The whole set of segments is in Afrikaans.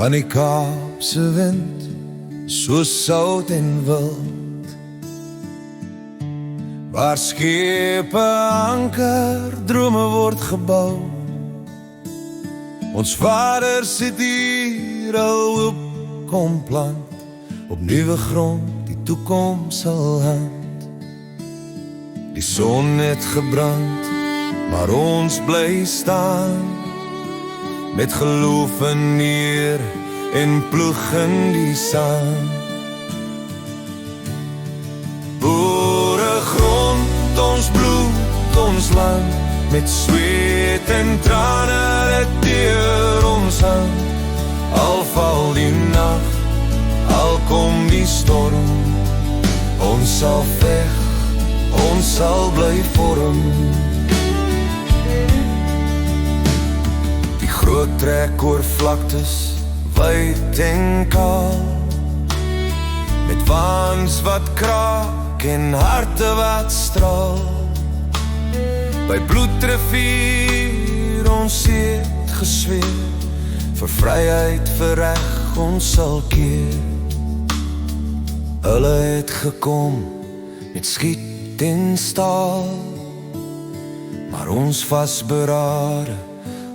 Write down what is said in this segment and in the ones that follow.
van die Kaapse wind, so sout en wild, waar skepe anker, drome word gebou. Ons vaders het hier al op kom plant, op nuwe grond die toekoms sal hand. Die son het gebrand, maar ons bly staan, met geloof in neer en ploeg in die sand. Boere grond, ons bloed, ons land, met sweet en trane het deur ons hand. Al val die nacht, al kom die storm, ons sal veg, ons sal bly vorm. Die groot trek oor vlaktes, wyd en kaal, met waans wat kraak en harte wat straal. By bloedrivier ons het gesweer, vir vryheid, vir reg, ons sal keer. Hulle het gekom met skiet en staal, maar ons vasberade,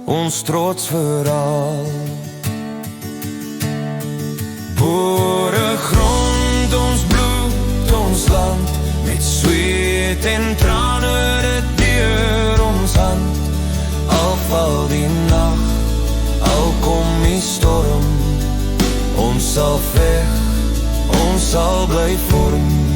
ons trots verhaal. Boere grond, ons bloed, ons land, met sweet en trane het deur ons hand. Al val die nacht, al kom die storm, ons sal veg, ons sal bly vorm.